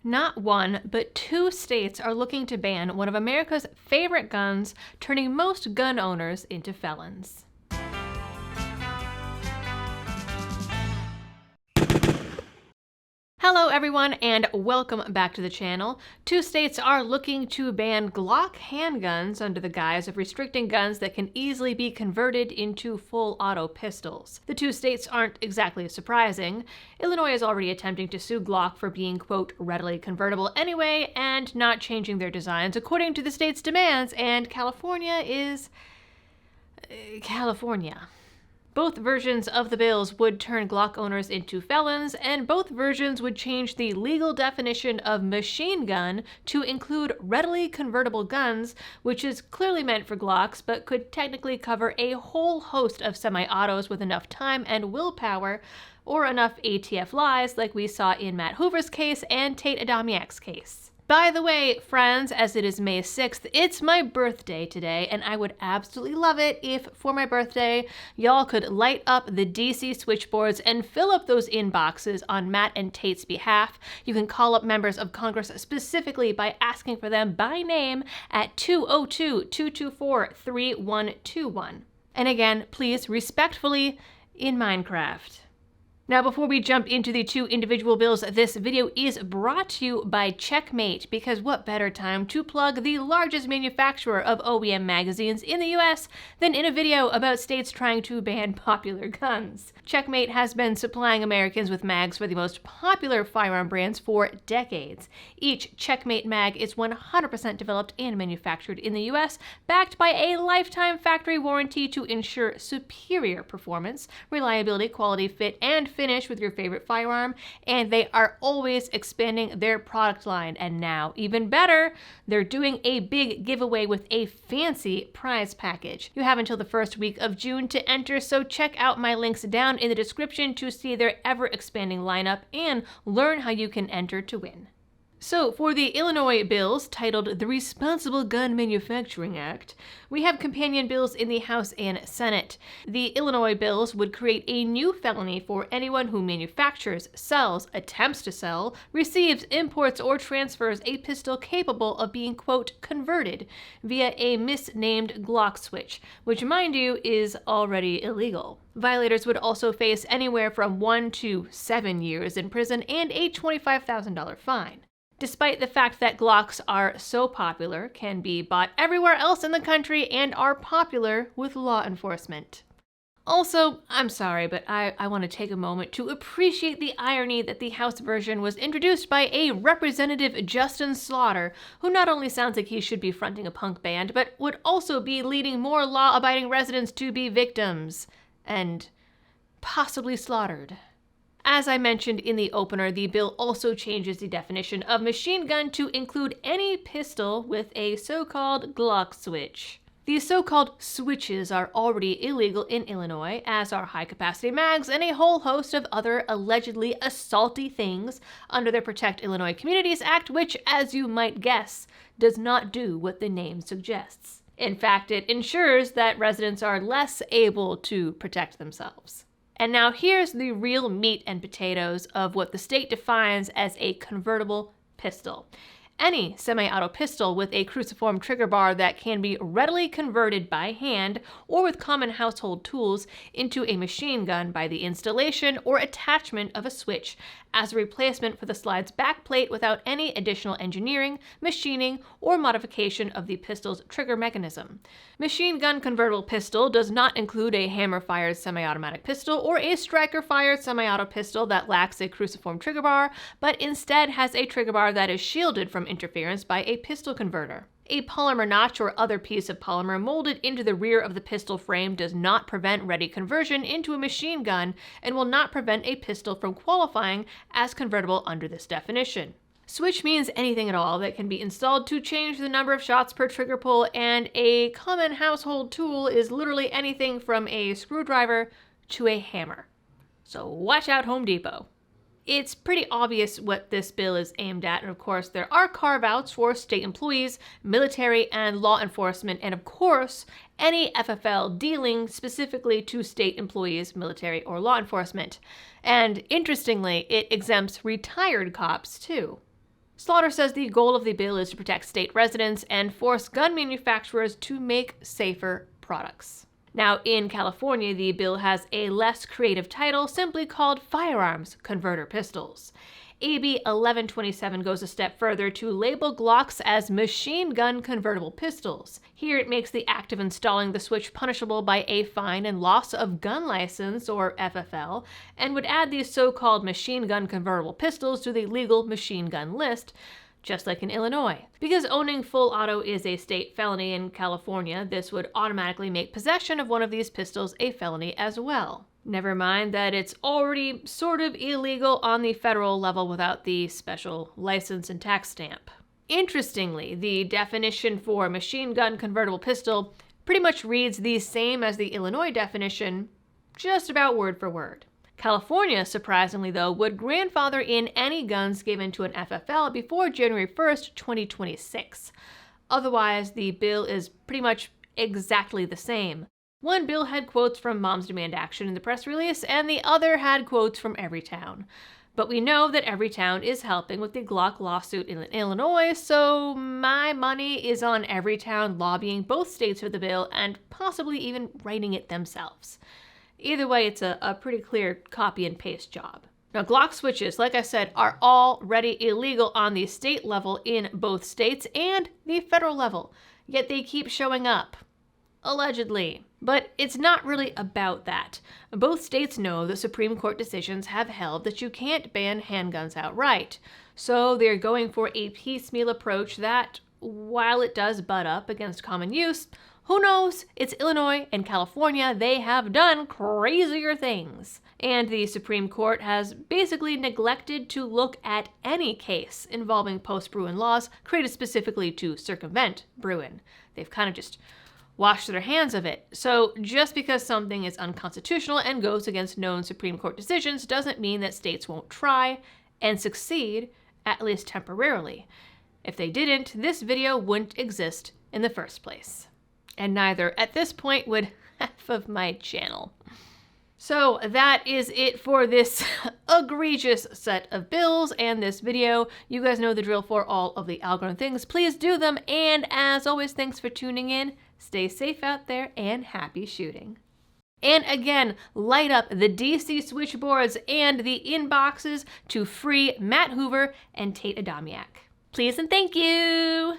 Not one, but two states are looking to ban one of America's favorite guns, turning most gun owners into felons. Hello everyone and welcome back to the channel. Two states are looking to ban Glock handguns under the guise of restricting guns that can easily be converted into full auto pistols. The two states aren't exactly surprising. Illinois is already attempting to sue Glock for being, quote, readily convertible anyway and not changing their designs according to the state's demands, and California is California. Both versions of the bills would turn Glock owners into felons, and both versions would change the legal definition of machine gun to include readily convertible guns, which is clearly meant for Glocks, but could technically cover a whole host of semi-autos with enough time and willpower, or enough ATF lies like we saw in Matt Hoover's case and Tate Adamiak's case. By the way, friends, as it is May 6th, it's my birthday today, and I would absolutely love it if, for my birthday, y'all could light up the DC switchboards and fill up those inboxes on Matt and Tate's behalf. You can call up members of Congress specifically by asking for them by name at 202-224-3121. And again, please, respectfully, in Minecraft. Now, before we jump into the two individual bills, this video is brought to you by Checkmate, because what better time to plug the largest manufacturer of OEM magazines in the US than in a video about states trying to ban popular guns. Checkmate has been supplying Americans with mags for the most popular firearm brands for decades. Each Checkmate mag is 100% developed and manufactured in the US, backed by a lifetime factory warranty to ensure superior performance, reliability, quality, fit, and finish with your favorite firearm, and they are always expanding their product line. And now, even better, they're doing a big giveaway with a fancy prize package. You have until the first week of June to enter, so check out my links down in the description to see their ever-expanding lineup and learn how you can enter to win. So, for the Illinois bills, titled the Responsible Gun Manufacturing Act, we have companion bills in the House and Senate. The Illinois bills would create a new felony for anyone who manufactures, sells, attempts to sell, receives, imports, or transfers a pistol capable of being, quote, converted via a misnamed Glock switch, which, mind you, is already illegal. Violators would also face anywhere from 1 to 7 years in prison and a $25,000 fine. Despite the fact that Glocks are so popular, can be bought everywhere else in the country, and are popular with law enforcement. Also, I'm sorry, but I want to take a moment to appreciate the irony that the House version was introduced by a Representative Justin Slaughter, who not only sounds like he should be fronting a punk band, but would also be leading more law-abiding residents to be victims, and possibly slaughtered. As I mentioned in the opener, the bill also changes the definition of machine gun to include any pistol with a so-called Glock switch. These so-called switches are already illegal in Illinois, as are high-capacity mags and a whole host of other allegedly assaulty things under the Protect Illinois Communities Act, which, as you might guess, does not do what the name suggests. In fact, it ensures that residents are less able to protect themselves. And now here's the real meat and potatoes of what the state defines as a convertible pistol. Any semi-auto pistol with a cruciform trigger bar that can be readily converted by hand or with common household tools into a machine gun by the installation or attachment of a switch as a replacement for the slide's backplate without any additional engineering, machining, or modification of the pistol's trigger mechanism. Machine gun convertible pistol does not include a hammer-fired semi-automatic pistol or a striker-fired semi-auto pistol that lacks a cruciform trigger bar, but instead has a trigger bar that is shielded from interference by a pistol converter. A polymer notch or other piece of polymer molded into the rear of the pistol frame does not prevent ready conversion into a machine gun and will not prevent a pistol from qualifying as convertible under this definition. Switch means anything at all that can be installed to change the number of shots per trigger pull, and a common household tool is literally anything from a screwdriver to a hammer. So watch out, Home Depot. It's pretty obvious what this bill is aimed at, and of course there are carve-outs for state employees, military, and law enforcement, and of course any FFL dealing specifically to state employees, military, or law enforcement. And interestingly, it exempts retired cops too. Slaughter says the goal of the bill is to protect state residents and force gun manufacturers to make safer products. Now, in California, the bill has a less creative title, simply called Firearms Converter Pistols. AB 1127 goes a step further to label Glocks as machine gun convertible pistols. Here it makes the act of installing the switch punishable by a fine and loss of gun license, or FFL, and would add these so-called machine gun convertible pistols to the legal machine gun list, just like in Illinois. Because owning full auto is a state felony in California, this would automatically make possession of one of these pistols a felony as well. Never mind that it's already sort of illegal on the federal level without the special license and tax stamp. Interestingly, the definition for machine gun convertible pistol pretty much reads the same as the Illinois definition, just about word for word. California, surprisingly though, would grandfather in any guns given to an FFL before January 1st, 2026. Otherwise, the bill is pretty much exactly the same. One bill had quotes from Moms Demand Action in the press release, and the other had quotes from Everytown. But we know that Everytown is helping with the Glock lawsuit in Illinois, so my money is on Everytown lobbying both states for the bill and possibly even writing it themselves. Either way, it's a pretty clear copy and paste job. Now, Glock switches, like I said, are already illegal on the state level in both states and the federal level, yet they keep showing up. Allegedly. But it's not really about that. Both states know the Supreme Court decisions have held that you can't ban handguns outright. So they're going for a piecemeal approach that, while it does butt up against common use, who knows? It's Illinois and California. They have done crazier things. And the Supreme Court has basically neglected to look at any case involving post-Bruin laws created specifically to circumvent Bruin. They've kind of just wash their hands of it. So just because something is unconstitutional and goes against known Supreme Court decisions doesn't mean that states won't try and succeed, at least temporarily. If they didn't, this video wouldn't exist in the first place. And neither, at this point, would half of my channel. So that is it for this egregious set of bills and this video. You guys know the drill for all of the algorithm things. Please do them. And as always, thanks for tuning in. Stay safe out there and happy shooting. And again, light up the DC switchboards and the inboxes to free Matt Hoover and Tate Adamiak. Please and thank you.